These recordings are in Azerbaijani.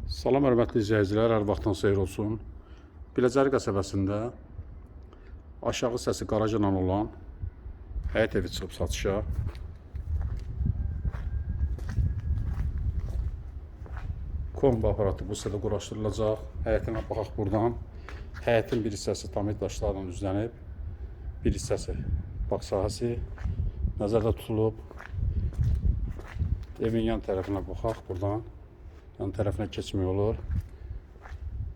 Salam hörmətli izləyicilər, hər vaxtın xeyir olsun. Biləcəri qəsəbəsində aşağı səsi qarajla olan həyət evi çıxıb satışa. Kombi aparatı bu hissədə quraşdırılacaq. Həyətinə baxaq buradan. Həyətin bir hissəsi tamir daşlarla düzlənib, bir hissəsi bağ sahəsi nəzərdə tutulub. Evin yan tərəfinə baxaq buradan. Yan tərəfinə keçmək olur.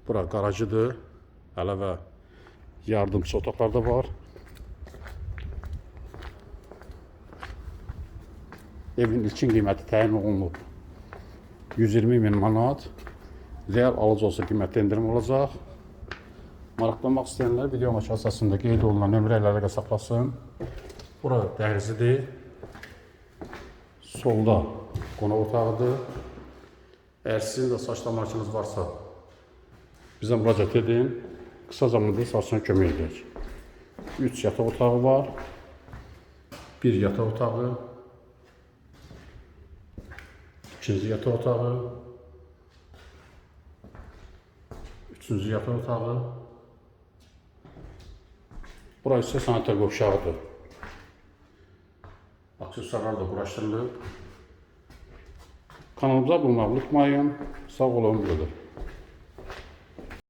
Bura qarajıdır. Əlavə yardımçı otaqlar da var. Evin ilkin qiyməti təyin olunub 120.000 manat. Real alıcı olsa qiymətdə indirim olacaq. Maraqlanmaq istəyənlər videonun aşağısında qeyd olunan nömrə ilə əlaqə saxlasın. Bura dəhlizidir. Solda qonaq otağıdır. Eğer sizin de saçlama işiniz varsa bize müracaat edin. Kısa zamanda saçına kömək edək. 3 yataq otağı var. 1 yataq otağı. 2-ci yataq otağı. 3-cü yataq otağı. Burası ise sanitar qovşağıdır. Aksesuarlar da quraşdırılıb. Kanalımıza abunə olmayı unutmayın. Sağ olun, budur.